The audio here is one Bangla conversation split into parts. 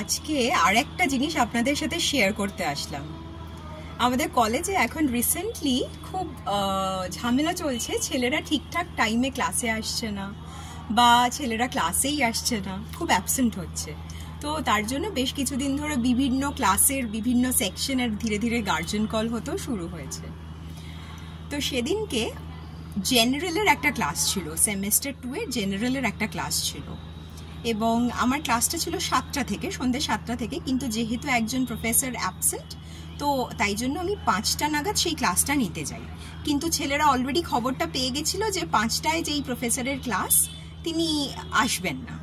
আজকে আরেকটা জিনিস আপনাদের সাথে শেয়ার করতে আসলাম। আমাদের কলেজে এখন রিসেন্টলি খুব ঝামেলা চলছে, ছেলেরা ঠিকঠাক টাইমে ক্লাসে আসছে না বা ছেলেরা ক্লাসেই আসছে না, খুব অ্যাবসেন্ট হচ্ছে। তো তার জন্য বেশ কিছুদিন ধরে বিভিন্ন ক্লাসের বিভিন্ন সেকশনের ধীরে ধীরে গার্জেন কল হতেও শুরু হয়েছে। তো সেদিনকে জেনারেলের একটা ক্লাস ছিল, সেমেস্টার 2 এর জেনারেলের একটা ক্লাস ছিল এবং আমার ক্লাসটা ছিল 7টা থেকে, সন্ধ্যে 7টা থেকে। কিন্তু যেহেতু একজন প্রফেসর অ্যাবসেন্ট, তো তাই জন্য আমি 5টা নাগাদ সেই ক্লাসটা নিতে যাই। কিন্তু ছেলেরা অলরেডি খবরটা পেয়ে গেছিল যে 5টায় যেই প্রফেসরের ক্লাস তিনি আসবেন না।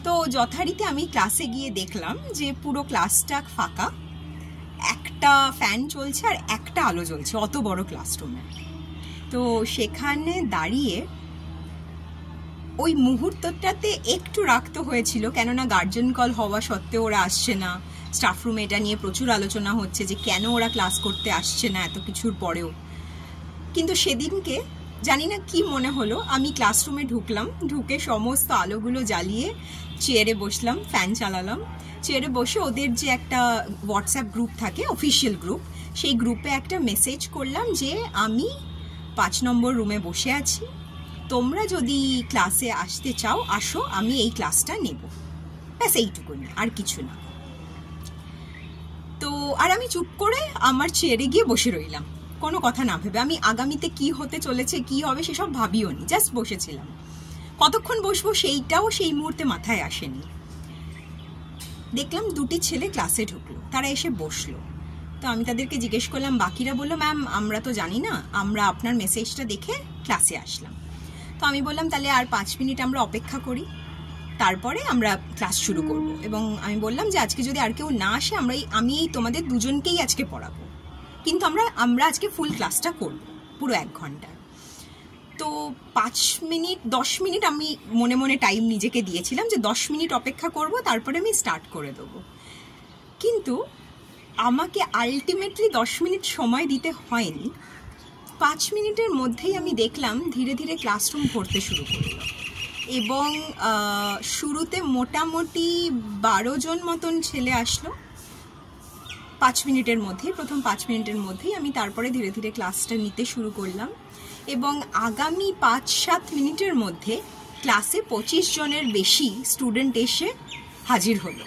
তো যথারীতি আমি ক্লাসে গিয়ে দেখলাম যে পুরো ক্লাসটা ফাঁকা, একটা ফ্যান চলছে আর একটা আলো জ্বলছে অত বড় ক্লাসরুমে। তো সেখানে দাঁড়িয়ে ওই মুহূর্তটাতে একটু রাখতে হয়েছিল, কেননা গার্জেন কল হওয়া সত্ত্বেও ওরা আসছে না। স্টাফ রুমে এটা নিয়ে প্রচুর আলোচনা হচ্ছে যে কেন ওরা ক্লাস করতে আসছে না এত কিছুর পরেও। কিন্তু সেদিনকে জানি না কি মনে হলো, আমি ক্লাসরুমে ঢুকলাম, ঢুকে সমস্ত আলোগুলো জ্বালিয়ে চেয়ারে বসলাম, ফ্যান চালালাম। চেয়ারে বসে ওদের যে একটা হোয়াটসঅ্যাপ গ্রুপ থাকে, অফিসিয়াল গ্রুপ, সেই গ্রুপে একটা মেসেজ করলাম যে আমি 5 নম্বর রুমে বসে আছি, তোমরা যদি ক্লাসে আসতে চাও আসো, আমি এই ক্লাসটা নেব। ব্যাস এইটুকুনি, আর কিছু না। তো আর আমি চুপ করে আমার চেয়ারে গিয়ে বসে রইলাম, কোনো কথা না ভেবে। আমি আগামীতে কি হতে চলেছে, কি হবে সেসব ভাবিও নি, জাস্ট বসেছিলাম। কতক্ষণ বসবো সেইটাও সেই মুহূর্তে মাথায় আসেনি। দেখলাম 2টি ছেলে ক্লাসে ঢুকলো, তারা এসে বসলো। তো আমি তাদেরকে জিজ্ঞেস করলাম, বাকিরা বললো ম্যাম আমরা তো জানি না, আমরা আপনার মেসেজটা দেখে ক্লাসে আসলাম। তো আমি বললাম তাহলে আর 5 মিনিট আমরা অপেক্ষা করি, তারপরে আমরা ক্লাস শুরু করব। এবং আমি বললাম যে আজকে যদি আর কেউ না আসে, আমি তোমাদের দুজনকেই আজকে পড়াবো, কিন্তু আমরা আজকে ফুল ক্লাসটা করব, পুরো 1 ঘন্টা। তো 5 মিনিট 10 মিনিট আমি মনে মনে টাইম নিজেকে দিয়েছিলাম যে 10 মিনিট অপেক্ষা করব, তারপরে আমি স্টার্ট করে দেবো। কিন্তু আমাকে আলটিমেটলি 10 মিনিট সময় দিতে হয়নি। 5 মিনিটের মধ্যেই আমি দেখলাম ধীরে ধীরে ক্লাসরুম ভরতে শুরু করলো এবং শুরুতে মোটামুটি 12 জন মতন ছেলে আসলো 5 মিনিটের মধ্যেই, প্রথম 5 মিনিটের মধ্যেই। আমি তারপরে ধীরে ধীরে ক্লাসটা নিতে শুরু করলাম এবং আগামী 5-7 মিনিটের মধ্যে ক্লাসে 25 জনের বেশি স্টুডেন্ট এসে হাজির হলো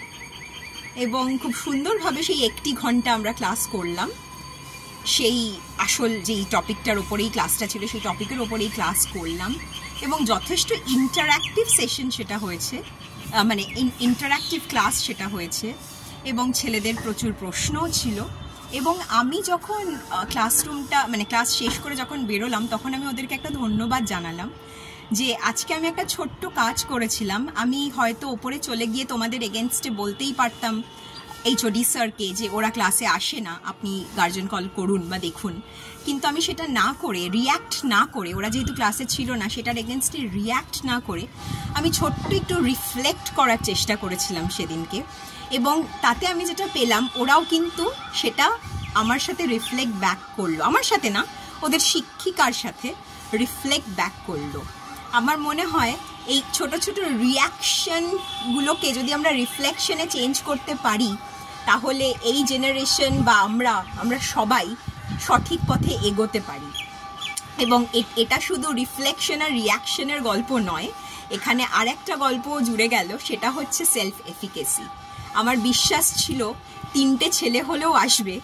এবং খুব সুন্দরভাবে সেই 1 ঘন্টা আমরা ক্লাস করলাম। সেই আসল যেই টপিকটার ওপরেই ক্লাসটা ছিল, সেই টপিকের ওপরেই ক্লাস করলাম এবং যথেষ্ট ইন্টারঅ্যাক্টিভ সেশন সেটা হয়েছে, মানে ইন্টারঅ্যাক্টিভ ক্লাস সেটা হয়েছে এবং ছেলেদের প্রচুর প্রশ্নও ছিল। এবং আমি যখন ক্লাসরুমটা মানে ক্লাস শেষ করে যখন বেরোলাম, তখন আমি ওদেরকে একটা ধন্যবাদ জানালাম যে আজকে আমি একটা ছোট্ট কাজ করেছিলাম। আমি হয়তো ওপরে চলে গিয়ে তোমাদের এগেনস্টে বলতেই পারতাম HOD স্যারকে যে ওরা ক্লাসে আসে না, আপনি গার্জেন কল করুন বা দেখুন, কিন্তু আমি সেটা না করে, রিয়্যাক্ট না করে, ওরা যেহেতু ক্লাসে ছিল না সেটার এগেনস্টে রিয়্যাক্ট না করে আমি ছোট্ট একটু রিফ্লেক্ট করার চেষ্টা করেছিলাম সেদিনকে। এবং তাতে আমি যেটা পেলাম, ওরাও কিন্তু সেটা আমার সাথে রিফ্লেক্ট ব্যাক করলো, আমার সাথে না, ওদের শিক্ষিকার সাথে রিফ্লেক্ট ব্যাক করলো। আমার মনে হয় এই ছোট ছোট রিয়াকশনগুলোকে যদি আমরা রিফ্লেকশনে চেঞ্জ করতে পারি, তাহলে এই জেনারেশন বা আমরা সবাই সঠিক পথে এগোতে পারি। এবং এটা শুধু রিফ্লেকশন আর রিয়াকশনের গল্প নয়, এখানে আরেকটা গল্পও জুড়ে গেল, সেটা হচ্ছে সেলফ এফিকেসি। আমার বিশ্বাস ছিল 3টে ছেলে হলেও আসবে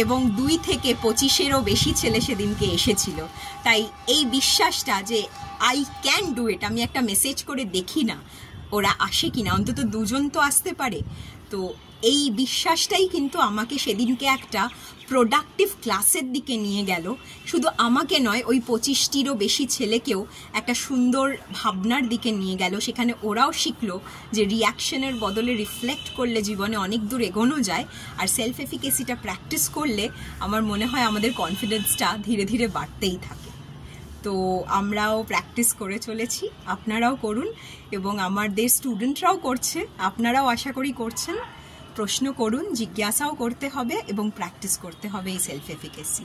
এবং 2 থেকে 25-এরও বেশি ছেলে সেদিনকে এসেছিল। তাই এই বিশ্বাসটা যে আই ক্যান ডু ইট, আমি একটা মেসেজ করে দেখি না ওরা আসে কিনা, অন্তত 2 জন তো আসতে পারে। তো এই বিশ্বাসটাই কিন্তু আমাকে সেদিনকে একটা প্রোডাক্টিভ ক্লাসের দিকে নিয়ে গেল। শুধু আমাকে নয়, ওই 25টিরও বেশি ছেলেকেও একটা সুন্দর ভাবনার দিকে নিয়ে গেল। সেখানে ওরাও শিখলো যে রিয়াকশনের বদলে রিফ্লেক্ট করলে জীবনে অনেক দূর এগোনো যায়, আর সেলফ এফিকেসিটা প্র্যাকটিস করলে আমার মনে হয় আমাদের কনফিডেন্সটা ধীরে ধীরে বাড়তেই থাকে। তো আমরাও প্র্যাকটিস করে চলেছি, আপনারাও করুন এবং আমাদের স্টুডেন্টরাও করছে, আপনারাও আশা করি করছেন। প্রশ্ন করুন, জিজ্ঞাসাও করতে হবে এবং প্র্যাকটিস করতে হবে এই সেলফ এফিকেসি।